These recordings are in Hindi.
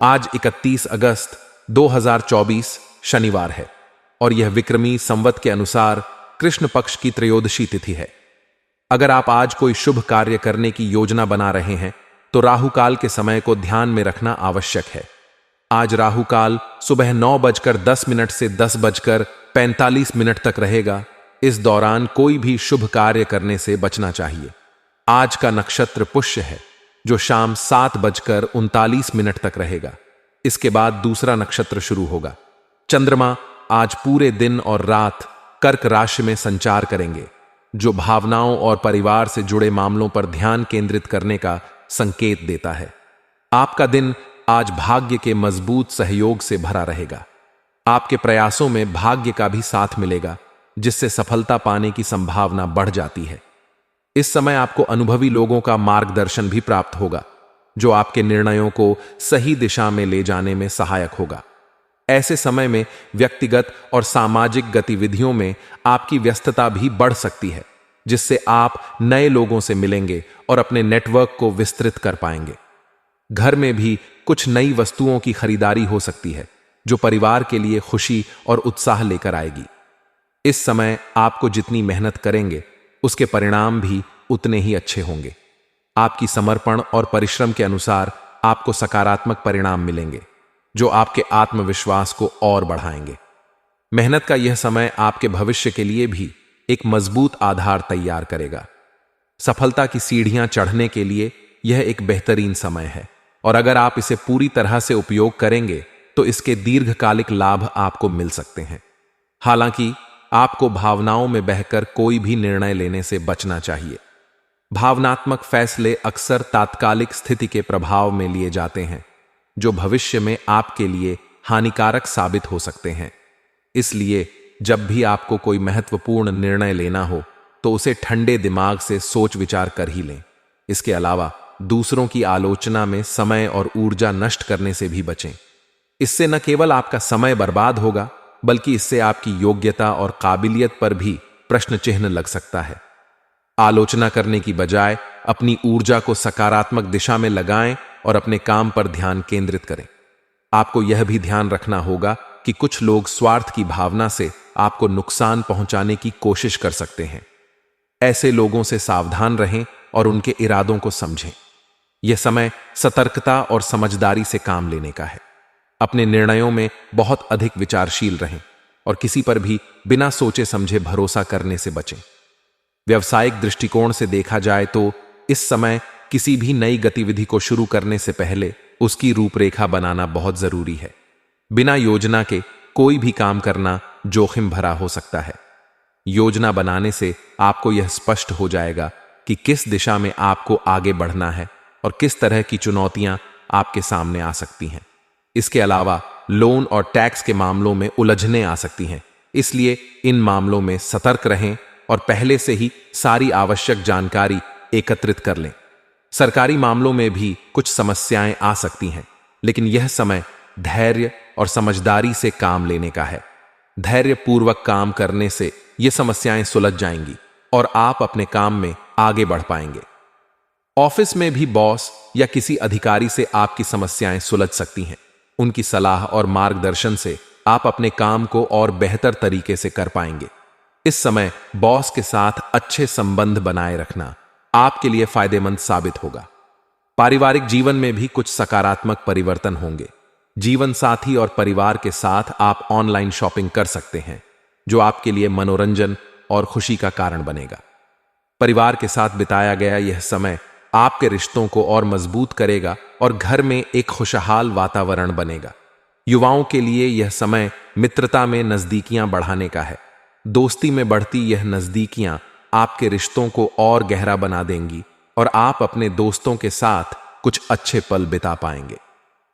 आज 31 अगस्त 2024 शनिवार है और यह विक्रमी संवत के अनुसार कृष्ण पक्ष की त्रयोदशी तिथि है। अगर आप आज कोई शुभ कार्य करने की योजना बना रहे हैं तो राहु काल के समय को ध्यान में रखना आवश्यक है। आज राहु काल सुबह 9:10 से 10:45 तक रहेगा। इस दौरान कोई भी शुभ कार्य करने से बचना चाहिए। आज का नक्षत्र पुष्य है जो शाम 7:39 तक रहेगा। इसके बाद दूसरा नक्षत्र शुरू होगा। चंद्रमा आज पूरे दिन और रात कर्क राशि में संचार करेंगे, जो भावनाओं और परिवार से जुड़े मामलों पर ध्यान केंद्रित करने का संकेत देता है। आपका दिन आज भाग्य के मजबूत सहयोग से भरा रहेगा। आपके प्रयासों में भाग्य का भी साथ मिलेगा, जिससे सफलता पाने की संभावना बढ़ जाती है। इस समय आपको अनुभवी लोगों का मार्गदर्शन भी प्राप्त होगा, जो आपके निर्णयों को सही दिशा में ले जाने में सहायक होगा। ऐसे समय में व्यक्तिगत और सामाजिक गतिविधियों में आपकी व्यस्तता भी बढ़ सकती है, जिससे आप नए लोगों से मिलेंगे और अपने नेटवर्क को विस्तृत कर पाएंगे। घर में भी कुछ नई वस्तुओं की खरीदारी हो सकती है, जो परिवार के लिए खुशी और उत्साह लेकर आएगी। इस समय आपको जितनी मेहनत करेंगे, उसके परिणाम भी उतने ही अच्छे होंगे। आपकी समर्पण और परिश्रम के अनुसार आपको सकारात्मक परिणाम मिलेंगे, जो आपके आत्मविश्वास को और बढ़ाएंगे। मेहनत का यह समय आपके भविष्य के लिए भी एक मजबूत आधार तैयार करेगा। सफलता की सीढ़ियां चढ़ने के लिए यह एक बेहतरीन समय है, और अगर आप इसे पूरी तरह से उपयोग करेंगे तो इसके दीर्घकालिक लाभ आपको मिल सकते हैं। हालांकि आपको भावनाओं में बहकर कोई भी निर्णय लेने से बचना चाहिए। भावनात्मक फैसले अक्सर तात्कालिक स्थिति के प्रभाव में लिए जाते हैं, जो भविष्य में आपके लिए हानिकारक साबित हो सकते हैं। इसलिए जब भी आपको कोई महत्वपूर्ण निर्णय लेना हो तो उसे ठंडे दिमाग से सोच विचार कर ही लें। इसके अलावा दूसरों की आलोचना में समय और ऊर्जा नष्ट करने से भी बचें। इससे न केवल आपका समय बर्बाद होगा, बल्कि इससे आपकी योग्यता और काबिलियत पर भी प्रश्न चिन्ह लग सकता है। आलोचना करने की बजाय अपनी ऊर्जा को सकारात्मक दिशा में लगाएं और अपने काम पर ध्यान केंद्रित करें। आपको यह भी ध्यान रखना होगा कि कुछ लोग स्वार्थ की भावना से आपको नुकसान पहुंचाने की कोशिश कर सकते हैं। ऐसे लोगों से सावधान रहें और उनके इरादों को समझें। यह समय सतर्कता और समझदारी से काम लेने का है। अपने निर्णयों में बहुत अधिक विचारशील रहें और किसी पर भी बिना सोचे समझे भरोसा करने से बचें। व्यावसायिक दृष्टिकोण से देखा जाए तो इस समय किसी भी नई गतिविधि को शुरू करने से पहले उसकी रूपरेखा बनाना बहुत जरूरी है। बिना योजना के कोई भी काम करना जोखिम भरा हो सकता है। योजना बनाने से आपको यह स्पष्ट हो जाएगा कि किस दिशा में आपको आगे बढ़ना है और किस तरह की चुनौतियां आपके सामने आ सकती हैं। इसके अलावा लोन और टैक्स के मामलों में उलझनें आ सकती हैं, इसलिए इन मामलों में सतर्क रहें और पहले से ही सारी आवश्यक जानकारी एकत्रित कर लें। सरकारी मामलों में भी कुछ समस्याएं आ सकती हैं, लेकिन यह समय धैर्य और समझदारी से काम लेने का है। धैर्यपूर्वक काम करने से ये समस्याएं सुलझ जाएंगी और आप अपने काम में आगे बढ़ पाएंगे। ऑफिस में भी बॉस या किसी अधिकारी से आपकी समस्याएं सुलझ सकती हैं। उनकी सलाह और मार्गदर्शन से आप अपने काम को और बेहतर तरीके से कर पाएंगे। इस समय बॉस के साथ अच्छे संबंध बनाए रखना आपके लिए फायदेमंद साबित होगा। पारिवारिक जीवन में भी कुछ सकारात्मक परिवर्तन होंगे। जीवन साथी और परिवार के साथ आप ऑनलाइन शॉपिंग कर सकते हैं, जो आपके लिए मनोरंजन और खुशी का कारण बनेगा। परिवार के साथ बिताया गया यह समय आपके रिश्तों को और मजबूत करेगा और घर में एक खुशहाल वातावरण बनेगा। युवाओं के लिए यह समय मित्रता में नजदीकियां बढ़ाने का है। दोस्ती में बढ़ती यह नजदीकियां आपके रिश्तों को और गहरा बना देंगी और आप अपने दोस्तों के साथ कुछ अच्छे पल बिता पाएंगे।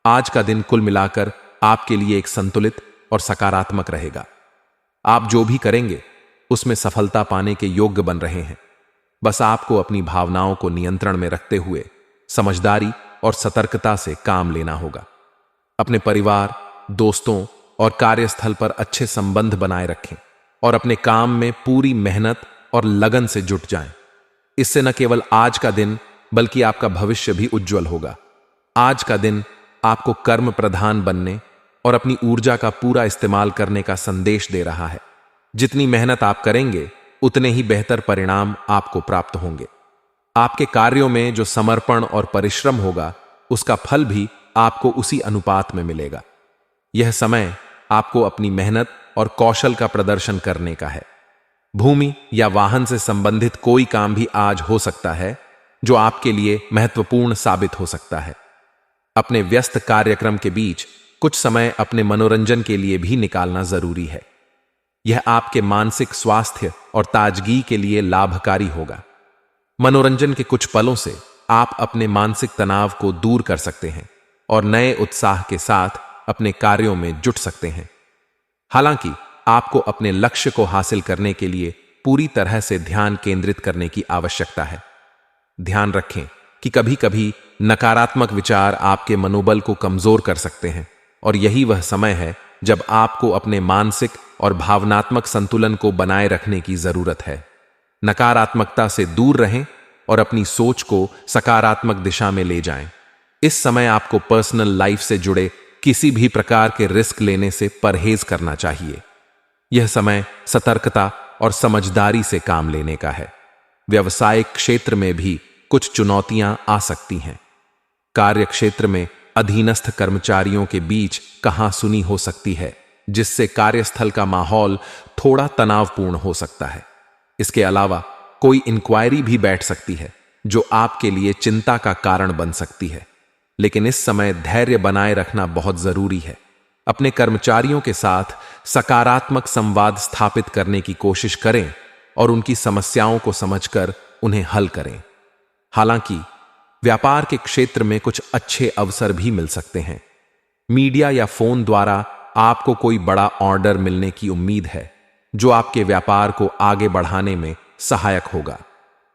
आज का दिन कुल मिलाकर आपके लिए एक संतुलित और सकारात्मक रहेगा। आप जो भी करेंगे उसमें सफलता पाने के योग्य बन रहे हैं। बस आपको अपनी भावनाओं को नियंत्रण में रखते हुए समझदारी और सतर्कता से काम लेना होगा। अपने परिवार, दोस्तों और कार्यस्थल पर अच्छे संबंध बनाए रखें और अपने काम में पूरी मेहनत और लगन से जुट जाएं। इससे न केवल आज का दिन बल्कि आपका भविष्य भी उज्जवल होगा। आज का दिन आपको कर्म प्रधान बनने और अपनी ऊर्जा का पूरा इस्तेमाल करने का संदेश दे रहा है। जितनी मेहनत आप करेंगे उतने ही बेहतर परिणाम आपको प्राप्त होंगे। आपके कार्यों में जो समर्पण और परिश्रम होगा उसका फल भी आपको उसी अनुपात में मिलेगा। यह समय आपको अपनी मेहनत और कौशल का प्रदर्शन करने का है। भूमि या वाहन से संबंधित कोई काम भी आज हो सकता है जो आपके लिए महत्वपूर्ण साबित हो सकता है। अपने व्यस्त कार्यक्रम के बीच कुछ समय अपने मनोरंजन के लिए भी निकालना जरूरी है। यह आपके मानसिक स्वास्थ्य और ताजगी के लिए लाभकारी होगा। मनोरंजन के कुछ पलों से आप अपने मानसिक तनाव को दूर कर सकते हैं और नए उत्साह के साथ अपने कार्यों में जुट सकते हैं। हालांकि आपको अपने लक्ष्य को हासिल करने के लिए पूरी तरह से ध्यान केंद्रित करने की आवश्यकता है। ध्यान रखें कि कभी कभी नकारात्मक विचार आपके मनोबल को कमजोर कर सकते हैं और यही वह समय है जब आपको अपने मानसिक और भावनात्मक संतुलन को बनाए रखने की जरूरत है। नकारात्मकता से दूर रहें और अपनी सोच को सकारात्मक दिशा में ले जाएं। इस समय आपको पर्सनल लाइफ से जुड़े किसी भी प्रकार के रिस्क लेने से परहेज करना चाहिए। यह समय सतर्कता और समझदारी से काम लेने का है। व्यवसायिक क्षेत्र में भी कुछ चुनौतियां आ सकती हैं। कार्य क्षेत्र में अधीनस्थ कर्मचारियों के बीच कहासुनी हो सकती है, जिससे कार्यस्थल का माहौल थोड़ा तनावपूर्ण हो सकता है। इसके अलावा कोई इंक्वायरी भी बैठ सकती है जो आपके लिए चिंता का कारण बन सकती है, लेकिन इस समय धैर्य बनाए रखना बहुत जरूरी है। अपने कर्मचारियों के साथ सकारात्मक संवाद स्थापित करने की कोशिश करें और उनकी समस्याओं को समझकर उन्हें हल करें। हालांकि व्यापार के क्षेत्र में कुछ अच्छे अवसर भी मिल सकते हैं। मीडिया या फोन द्वारा आपको कोई बड़ा ऑर्डर मिलने की उम्मीद है जो आपके व्यापार को आगे बढ़ाने में सहायक होगा।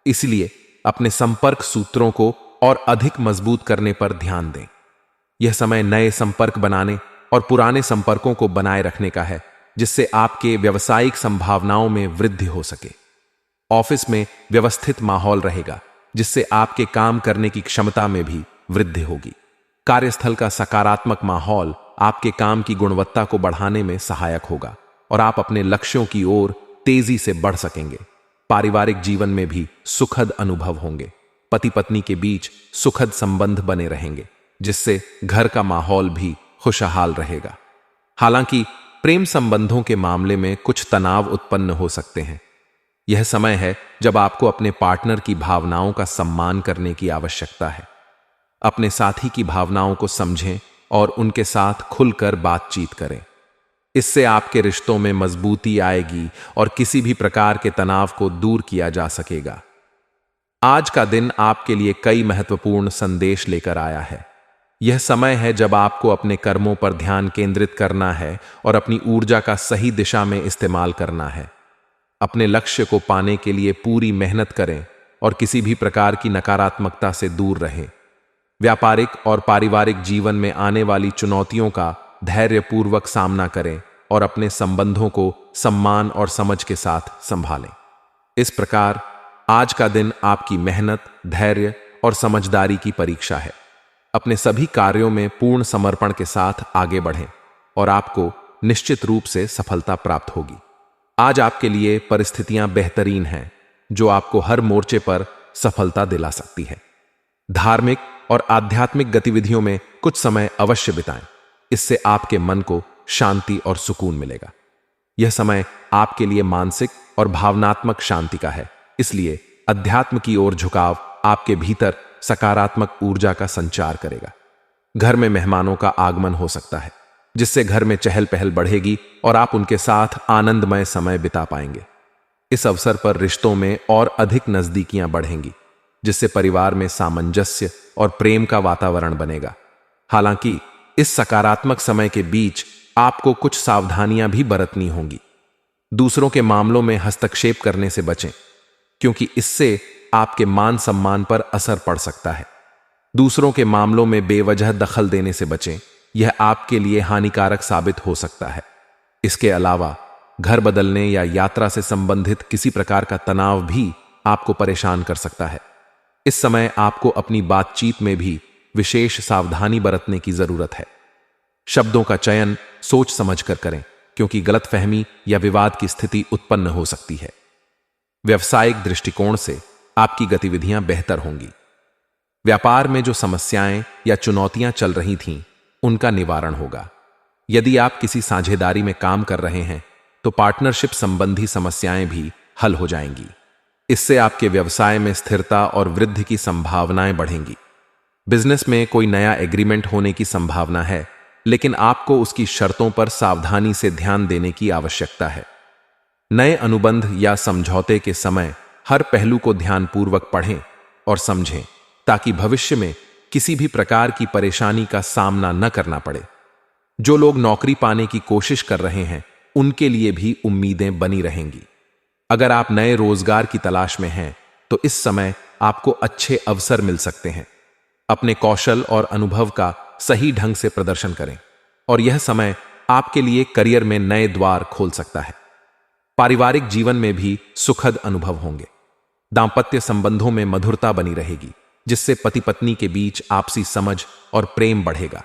इसलिए अपने संपर्क सूत्रों को और अधिक मजबूत करने पर ध्यान दें। यह समय नए संपर्क बनाने और पुराने संपर्कों को बनाए रखने का है, जिससे आपके व्यावसायिक संभावनाओं में वृद्धि हो सके। ऑफिस में व्यवस्थित माहौल रहेगा, जिससे आपके काम करने की क्षमता में भी वृद्धि होगी। कार्यस्थल का सकारात्मक माहौल आपके काम की गुणवत्ता को बढ़ाने में सहायक होगा और आप अपने लक्ष्यों की ओर तेजी से बढ़ सकेंगे। पारिवारिक जीवन में भी सुखद अनुभव होंगे। पति पत्नी के बीच सुखद संबंध बने रहेंगे, जिससे घर का माहौल भी खुशहाल रहेगा। हालांकि प्रेम संबंधों के मामले में कुछ तनाव उत्पन्न हो सकते हैं। यह समय है जब आपको अपने पार्टनर की भावनाओं का सम्मान करने की आवश्यकता है। अपने साथी की भावनाओं को समझें और उनके साथ खुलकर बातचीत करें। इससे आपके रिश्तों में मजबूती आएगी और किसी भी प्रकार के तनाव को दूर किया जा सकेगा। आज का दिन आपके लिए कई महत्वपूर्ण संदेश लेकर आया है। यह समय है जब आपको अपने कर्मों पर ध्यान केंद्रित करना है और अपनी ऊर्जा का सही दिशा में इस्तेमाल करना है। अपने लक्ष्य को पाने के लिए पूरी मेहनत करें और किसी भी प्रकार की नकारात्मकता से दूर रहें। व्यापारिक और पारिवारिक जीवन में आने वाली चुनौतियों का धैर्यपूर्वक सामना करें और अपने संबंधों को सम्मान और समझ के साथ संभालें। इस प्रकार आज का दिन आपकी मेहनत, धैर्य और समझदारी की परीक्षा है। अपने सभी कार्यों में पूर्ण समर्पण के साथ आगे बढ़ें और आपको निश्चित रूप से सफलता प्राप्त होगी। आज आपके लिए परिस्थितियां बेहतरीन हैं, जो आपको हर मोर्चे पर सफलता दिला सकती है। धार्मिक और आध्यात्मिक गतिविधियों में कुछ समय अवश्य बिताएं। इससे आपके मन को शांति और सुकून मिलेगा। यह समय आपके लिए मानसिक और भावनात्मक शांति का है, इसलिए अध्यात्म की ओर झुकाव आपके भीतर सकारात्मक ऊर्जा का संचार करेगा। घर में मेहमानों का आगमन हो सकता है, जिससे घर में चहल पहल बढ़ेगी और आप उनके साथ आनंदमय समय बिता पाएंगे। इस अवसर पर रिश्तों में और अधिक नजदीकियां बढ़ेंगी, जिससे परिवार में सामंजस्य और प्रेम का वातावरण बनेगा। हालांकि इस सकारात्मक समय के बीच आपको कुछ सावधानियां भी बरतनी होंगी। दूसरों के मामलों में हस्तक्षेप करने से बचें, क्योंकि इससे आपके मान सम्मान पर असर पड़ सकता है। दूसरों के मामलों में बेवजह दखल देने से बचें, यह आपके लिए हानिकारक साबित हो सकता है। इसके अलावा घर बदलने या यात्रा से संबंधित किसी प्रकार का तनाव भी आपको परेशान कर सकता है। इस समय आपको अपनी बातचीत में भी विशेष सावधानी बरतने की जरूरत है। शब्दों का चयन सोच समझकर करें, क्योंकि गलतफहमी या विवाद की स्थिति उत्पन्न हो सकती है। व्यवसायिक दृष्टिकोण से आपकी गतिविधियां बेहतर होंगी। व्यापार में जो समस्याएं या चुनौतियां चल रही थीं, उनका निवारण होगा। यदि आप किसी साझेदारी में काम कर रहे हैं तो पार्टनरशिप संबंधी समस्याएं भी हल हो जाएंगी। इससे आपके व्यवसाय में स्थिरता और वृद्धि की संभावनाएं बढ़ेंगी। बिजनेस में कोई नया एग्रीमेंट होने की संभावना है, लेकिन आपको उसकी शर्तों पर सावधानी से ध्यान देने की आवश्यकता है। नए अनुबंध या समझौते के समय हर पहलू को ध्यानपूर्वक पढ़ें और समझें, ताकि भविष्य में किसी भी प्रकार की परेशानी का सामना न करना पड़े। जो लोग नौकरी पाने की कोशिश कर रहे हैं, उनके लिए भी उम्मीदें बनी रहेंगी। अगर आप नए रोजगार की तलाश में हैं, तो इस समय आपको अच्छे अवसर मिल सकते हैं। अपने कौशल और अनुभव का सही ढंग से प्रदर्शन करें, और यह समय आपके लिए करियर में नए द्वार खोल सकता है। पारिवारिक जीवन में भी सुखद अनुभव होंगे। दांपत्य संबंधों में मधुरता बनी रहेगी, जिससे पति पत्नी के बीच आपसी समझ और प्रेम बढ़ेगा।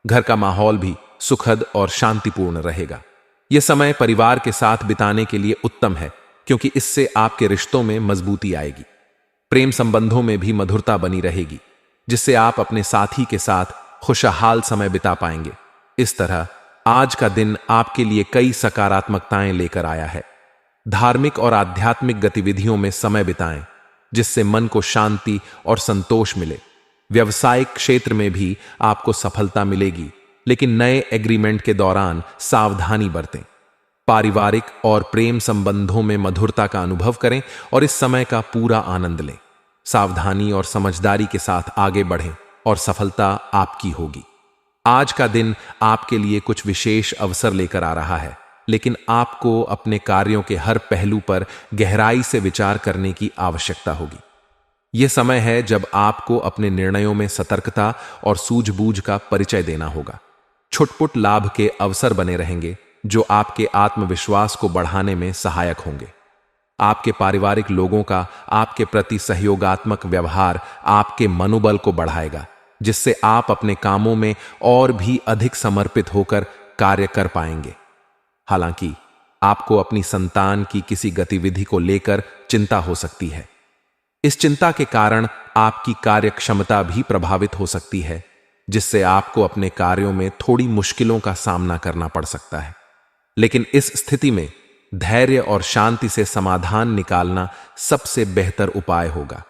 घर का माहौल भी सुखद और शांतिपूर्ण रहेगा। यह समय परिवार के साथ बिताने के लिए उत्तम है, क्योंकि इससे आपके रिश्तों में मजबूती आएगी। प्रेम संबंधों में भी मधुरता बनी रहेगी, जिससे आप अपने साथी के साथ खुशहाल समय बिता पाएंगे। इस तरह आज का दिन आपके लिए कई सकारात्मकताएं लेकर आया है। धार्मिक और आध्यात्मिक गतिविधियों में समय बिताएं, जिससे मन को शांति और संतोष मिले। व्यवसायिक क्षेत्र में भी आपको सफलता मिलेगी, लेकिन नए एग्रीमेंट के दौरान सावधानी बरतें। पारिवारिक और प्रेम संबंधों में मधुरता का अनुभव करें और इस समय का पूरा आनंद लें। सावधानी और समझदारी के साथ आगे बढ़ें और सफलता आपकी होगी। आज का दिन आपके लिए कुछ विशेष अवसर लेकर आ रहा है, लेकिन आपको अपने कार्यों के हर पहलू पर गहराई से विचार करने की आवश्यकता होगी। यह समय है जब आपको अपने निर्णयों में सतर्कता और सूझबूझ का परिचय देना होगा। छुटपुट लाभ के अवसर बने रहेंगे, जो आपके आत्मविश्वास को बढ़ाने में सहायक होंगे। आपके पारिवारिक लोगों का आपके प्रति सहयोगात्मक व्यवहार आपके मनोबल को बढ़ाएगा, जिससे आप अपने कामों में और भी अधिक समर्पित होकर कार्य कर पाएंगे। हालांकि आपको अपनी संतान की किसी गतिविधि को लेकर चिंता हो सकती है। इस चिंता के कारण आपकी कार्यक्षमता भी प्रभावित हो सकती है, जिससे आपको अपने कार्यों में थोड़ी मुश्किलों का सामना करना पड़ सकता है। लेकिन इस स्थिति में धैर्य और शांति से समाधान निकालना सबसे बेहतर उपाय होगा।